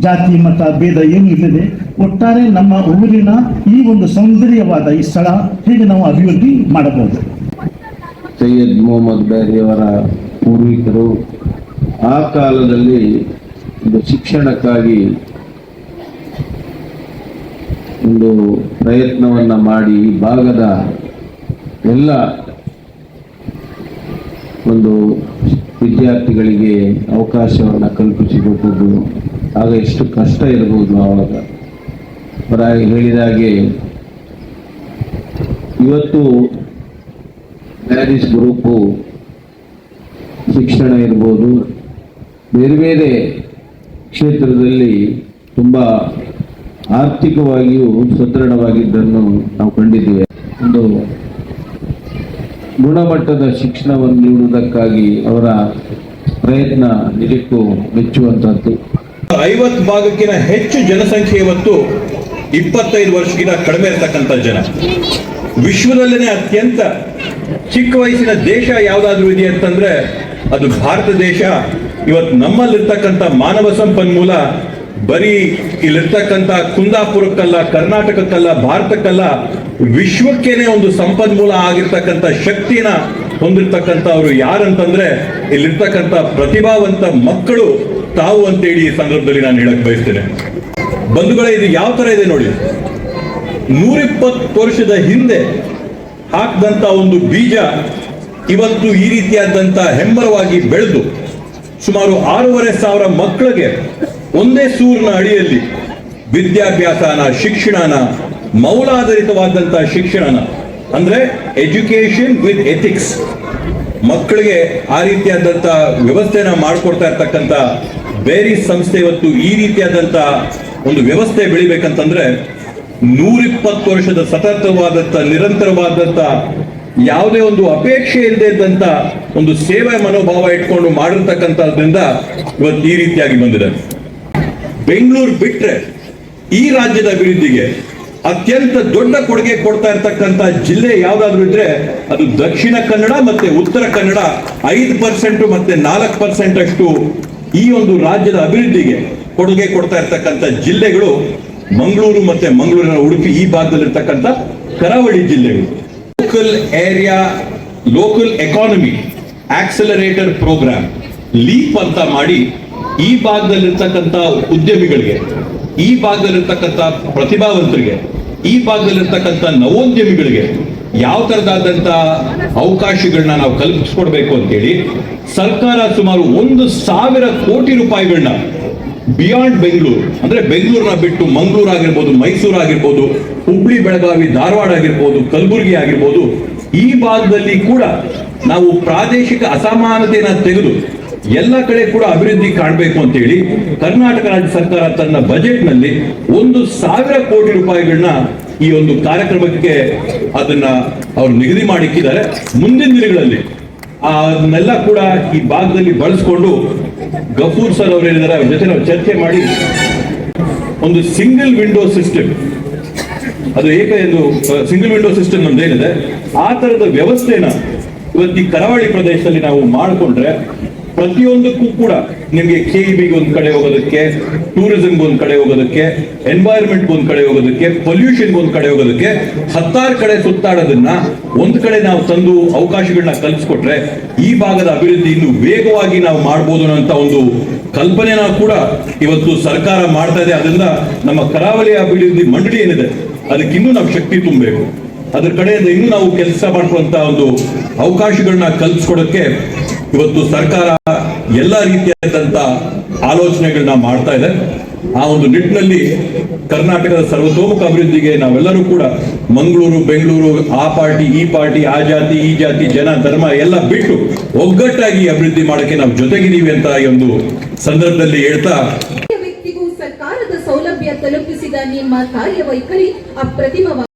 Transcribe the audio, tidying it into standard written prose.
ಜಾತಿ ಮತ ಭೇದ ಏನು ಇಲ್ಲದೆ ಒಟ್ಟಾರೆ ನಮ್ಮ ಊರಿನ ಈ ಒಂದು ಸೌಂದರ್ಯವಾದ ಈ ಸ್ಥಳ ಹೇಗೆ ನಾವು ಅಭಿವೃದ್ಧಿ ಮಾಡಬಹುದು. ಸೈಯದ್ ಮೊಹಮ್ಮದ್ ಬ್ಯಾರಿಯವರ ಪೂರ್ವಿಕರು ಆ ಕಾಲದಲ್ಲಿ ಒಂದು ಶಿಕ್ಷಣಕ್ಕಾಗಿ ಒಂದು ಪ್ರಯತ್ನವನ್ನ ಮಾಡಿ ಭಾಗದ ಎಲ್ಲ ಒಂದು ವಿದ್ಯಾರ್ಥಿಗಳಿಗೆ ಅವಕಾಶವನ್ನು ಕಲ್ಪಿಸಿಕೊಟ್ಟದ್ದು. ಆಗ ಎಷ್ಟು ಕಷ್ಟ ಇರಬಹುದು. ಆವಾಗ ಹೊರಗೆ ಹೇಳಿದಾಗೆ ಇವತ್ತು ಪ್ಯಾರಿಸ್ ಗ್ರೂಪು ಶಿಕ್ಷಣ ಇರ್ಬೋದು, ಬೇರೆ ಬೇರೆ ಕ್ಷೇತ್ರದಲ್ಲಿ ತುಂಬ ಆರ್ಥಿಕವಾಗಿಯೂ ಸದೃಢವಾಗಿದ್ದನ್ನು ನಾವು ಕಂಡಿದ್ದೇವೆ. ಒಂದು ಗುಣಮಟ್ಟದ ಶಿಕ್ಷಣವನ್ನು ನೀಡುವುದಕ್ಕಾಗಿ ಅವರ ಪ್ರಯತ್ನ ನಿಜಕ್ಕೂ ಮೆಚ್ಚುವಂತಹದ್ದು. 50 ಭಾಗಕ್ಕಿಂತ ಹೆಚ್ಚು ಜನಸಂಖ್ಯೆ ಇವತ್ತು 25 ವರ್ಷಕ್ಕಿಂತ ಕಡಿಮೆ ಇರತಕ್ಕಂಥ ಜನ. ವಿಶ್ವದಲ್ಲೇ ಅತ್ಯಂತ ಚಿಕ್ಕ ವಯಸ್ಸಿನ ದೇಶ ಯಾವುದಾದ್ರೂ ಇದೆ ಅಂತಂದ್ರೆ ಅದು ಭಾರತ ದೇಶ. ಇವತ್ತು ನಮ್ಮಲ್ಲಿರ್ತಕ್ಕಂಥ ಮಾನವ ಸಂಪನ್ಮೂಲ ಬರೀ ಇಲ್ಲಿರ್ತಕ್ಕಂಥ ಕುಂದಾಪುರಕ್ಕಲ್ಲ, ಕರ್ನಾಟಕಕ್ಕಲ್ಲ, ಭಾರತಕ್ಕಲ್ಲ, ವಿಶ್ವಕ್ಕೇನೆ ಒಂದು ಸಂಪನ್ಮೂಲ ಆಗಿರ್ತಕ್ಕಂಥ ಶಕ್ತಿನ ಹೊಂದಿರ್ತಕ್ಕಂಥವ್ರು ಯಾರಂತಂದ್ರೆ ಇಲ್ಲಿರ್ತಕ್ಕಂಥ ಪ್ರತಿಭಾವಂತ ಮಕ್ಕಳು ತಾವು ಅಂತೇಳಿ ಈ ಸಂದರ್ಭದಲ್ಲಿ ನಾನು ಹೇಳಕ್ ಬಯಸ್ತೇನೆ. ಬಂಧುಗಳೇ, ಇದು ಯಾವ ತರ ಇದೆ ನೋಡಿ. 120 ವರ್ಷದ ಹಿಂದೆ ಹಾಕಿದಂತ ಒಂದು ಬೀಜ ಇವತ್ತು ಈ ರೀತಿಯಾದಂತ ಹೆಮ್ಮರವಾಗಿ ಬೆಳೆದು ಸುಮಾರು 6,500 ಮಕ್ಕಳಿಗೆ ಒಂದೇ ಸೂರಿನ ಅಡಿಯಲ್ಲಿ ವಿದ್ಯಾಭ್ಯಾಸನ, ಶಿಕ್ಷಣನ, ಮೌಲಾಧಾರಿತವಾದಂತಹ ಶಿಕ್ಷಣನ, ಅಂದ್ರೆ ಎಜುಕೇಶನ್ ವಿತ್ ಎಥಿಕ್ಸ್, ಮಕ್ಕಳಿಗೆ ಆ ರೀತಿಯಾದಂತ ವ್ಯವಸ್ಥೆನ ಮಾಡಿಕೊಡ್ತಾ ಇರ್ತಕ್ಕಂಥ ಬೇರೆ ಸಂಸ್ಥೆ ಇವತ್ತು ಈ ರೀತಿಯಾದಂತ ಒಂದು ವ್ಯವಸ್ಥೆ ಬೆಳಿಬೇಕಂತಂದ್ರೆ 120 ವರ್ಷದ ಸತತವಾದಂತ ನಿರಂತರವಾದಂತ ಯಾವುದೇ ಒಂದು ಅಪೇಕ್ಷೆ ಇಲ್ಲದೆ ಇದ್ದಂತ ಒಂದು ಸೇವೆ ಮನೋಭಾವ ಇಟ್ಕೊಂಡು ಮಾಡಿರ್ತಕ್ಕಂಥದ್ರಿಂದ ಇವತ್ತು ಈ ರೀತಿಯಾಗಿ ಬಂದಿದೆ. ಬೆಂಗಳೂರು ಬಿಟ್ರೆ ಈ ರಾಜ್ಯದ ಅಭಿವೃದ್ಧಿಗೆ ಅತ್ಯಂತ ದೊಡ್ಡ ಕೊಡುಗೆ ಕೊಡ್ತಾ ಇರ್ತಕ್ಕಂಥ ಜಿಲ್ಲೆ ಯಾವ್ದಾದ್ರು ಇದ್ರೆ ಅದು ದಕ್ಷಿಣ ಕನ್ನಡ ಮತ್ತೆ ಉತ್ತರ ಕನ್ನಡ. 5% ಮತ್ತೆ 4% ಅಷ್ಟು ಈ ಒಂದು ರಾಜ್ಯದ ಅಭಿವೃದ್ಧಿಗೆ ಕೊಡುಗೆ ಕೊಡ್ತಾ ಇರ್ತಕ್ಕಂಥ ಜಿಲ್ಲೆಗಳು ಮಂಗಳೂರು ಮತ್ತೆ ಮಂಗಳೂರಿನ ಉಡುಪಿ ಈ ಭಾಗದಲ್ಲಿರ್ತಕ್ಕಂಥ ಕರಾವಳಿ ಜಿಲ್ಲೆಗಳು. Local area local economy accelerator programme leap ಅಂತ ಮಾಡಿ ಈ ಭಾಗದಲ್ಲಿರ್ತಕ್ಕಂಥ ಉದ್ಯಮಿಗಳಿಗೆ, ಈ ಭಾಗದಲ್ಲಿರ್ತಕ್ಕಂಥ ಪ್ರತಿಭಾವಂತರಿಗೆ, ಈ ಭಾಗದಲ್ಲಿರ್ತಕ್ಕಂಥ ನವೋದ್ಯಮಿಗಳಿಗೆ ಯಾವ ತರದಾದಂತ ಅವಕಾಶಗಳನ್ನ ನಾವು ಕಲ್ಪಿಸ್ಕೊಡ್ಬೇಕು ಅಂತೇಳಿ ಸರ್ಕಾರ ಸುಮಾರು 1,000 ಕೋಟಿ ರೂಪಾಯಿಗಳನ್ನ ಬಿಯಾಂಡ್ ಬೆಂಗಳೂರು, ಅಂದ್ರೆ ಬೆಂಗಳೂರನ್ನ ಬಿಟ್ಟು ಮಂಗಳೂರು ಆಗಿರ್ಬೋದು, ಮೈಸೂರು ಆಗಿರ್ಬೋದು, ಹುಬ್ಳಿ, ಬೆಳಗಾವಿ, ಧಾರವಾಡ ಆಗಿರ್ಬೋದು, ಕಲಬುರಗಿ ಆಗಿರ್ಬೋದು, ಈ ಭಾಗದಲ್ಲಿ ಕೂಡ ನಾವು ಪ್ರಾದೇಶಿಕ ಅಸಮಾನತೆಯನ್ನ ತೆಗೆದು ಎಲ್ಲ ಕಡೆ ಕೂಡ ಅಭಿವೃದ್ಧಿ ಕಾಣಬೇಕು ಅಂತ ಹೇಳಿ ಕರ್ನಾಟಕ ರಾಜ್ಯ ಸರ್ಕಾರ ತನ್ನ ಬಜೆಟ್ ನಲ್ಲಿ 1,000 ಕೋಟಿ ರೂಪಾಯಿಗಳನ್ನ ಈ ಒಂದು ಕಾರ್ಯಕ್ರಮಕ್ಕೆ ಅದನ್ನ ಅವರು ನಿಗದಿ ಮಾಡಿಕ್ಕಿದ್ದಾರೆ. ಮುಂದಿನ ದಿನಗಳಲ್ಲಿ ಅದನ್ನೆಲ್ಲ ಕೂಡ ಈ ಭಾಗದಲ್ಲಿ ಬಳಸ್ಕೊಂಡು ಗಫೂರ್ ಸರ್ ಅವರು ಹೇಳಿದ್ದಾರೆ, ಅವ್ರ ಜೊತೆ ನಾವು ಚರ್ಚೆ ಮಾಡಿ ಒಂದು ಸಿಂಗಲ್ ವಿಂಡೋ ಸಿಸ್ಟಮ್, ಅದು ಸಿಂಗಲ್ ವಿಂಡೋ ಸಿಸ್ಟಮ್ ನಮ್ದೇನಿದೆ ಆ ತರದ ವ್ಯವಸ್ಥೆನ ಇವತ್ತು ಈ ಕರಾವಳಿ ಪ್ರದೇಶದಲ್ಲಿ ನಾವು ಮಾಡಿಕೊಂಡ್ರೆ ಪ್ರತಿಯೊಂದಕ್ಕೂ ಕೂಡ ನಿಮಗೆ KEBಗೆ ಒಂದ್ ಕಡೆ ಹೋಗೋದಕ್ಕೆ, ಟೂರಿಸಂಗೆ ಒಂದ್ ಕಡೆ ಹೋಗೋದಕ್ಕೆ, ಎನ್ವೈರನ್ಮೆಂಟ್ ಒಂದ್ ಕಡೆ ಹೋಗೋದಕ್ಕೆ, ಪೊಲ್ಯೂಷನ್ ಒಂದ್ ಕಡೆ ಹೋಗೋದಕ್ಕೆ 16 ಕಡೆ ಸುತ್ತಾಡೋದನ್ನ ಒಂದ್ ಕಡೆ ನಾವು ತಂದು ಅವಕಾಶಗಳನ್ನ ಕಲ್ಪಿಸ್ಕೊಟ್ರೆ ಈ ಭಾಗದ ಅಭಿವೃದ್ಧಿ ಇನ್ನು ವೇಗವಾಗಿ ನಾವು ಮಾಡ್ಬೋದು ಅಂತ ಒಂದು ಕಲ್ಪನೆನ ಕೂಡ ಇವತ್ತು ಸರ್ಕಾರ ಮಾಡ್ತಾ ಇದೆ. ಅದರಿಂದ ನಮ್ಮ ಕರಾವಳಿ ಅಭಿವೃದ್ಧಿ ಮಂಡಳಿ ಏನಿದೆ ಅದಕ್ಕೆ ಇನ್ನೂ ನಾವು ಶಕ್ತಿ ತುಂಬಬೇಕು. ಅದ್ರ ಕಡೆಯಿಂದ ಇನ್ನೂ ನಾವು ಕೆಲಸ ಮಾಡುವಂತ ಒಂದು ಅವಕಾಶಗಳನ್ನ ಕಲ್ಪಿಸ್ಕೊಡಕ್ಕೆ ಇವತ್ತು ಸರ್ಕಾರ ಎಲ್ಲ ರೀತಿಯಾದಂತ ಆಲೋಚನೆಗಳನ್ನ ಮಾಡ್ತಾ ಇದೆ. ಆ ಒಂದು ನಿಟ್ಟಿನಲ್ಲಿ ಕರ್ನಾಟಕದ ಸರ್ವತೋಮುಖ ಅಭಿವೃದ್ಧಿಗೆ ನಾವೆಲ್ಲರೂ ಕೂಡ ಮಂಗಳೂರು, ಬೆಂಗಳೂರು, ಆ ಪಾರ್ಟಿ, ಈ ಪಾರ್ಟಿ, ಆ ಜಾತಿ, ಈ ಜಾತಿ, ಜನ, ಧರ್ಮ ಎಲ್ಲ ಬಿಟ್ಟು ಒಗ್ಗಟ್ಟಾಗಿ ಅಭಿವೃದ್ಧಿ ಮಾಡಕ್ಕೆ ನಾವು ಜೊತೆಗಿದ್ದೀವಿ ಅಂತ ಈ ಒಂದು ಸಂದರ್ಭದಲ್ಲಿ ಹೇಳ್ತಾ, ವ್ಯಕ್ತಿಗೂ ಸರ್ಕಾರದ ಸೌಲಭ್ಯ ತಲುಪಿಸಿದ ನಿಮ್ಮ ಕಾರ್ಯವೈಖರಿ ಅಪ್ರತಿಮವಾಗಿದೆ.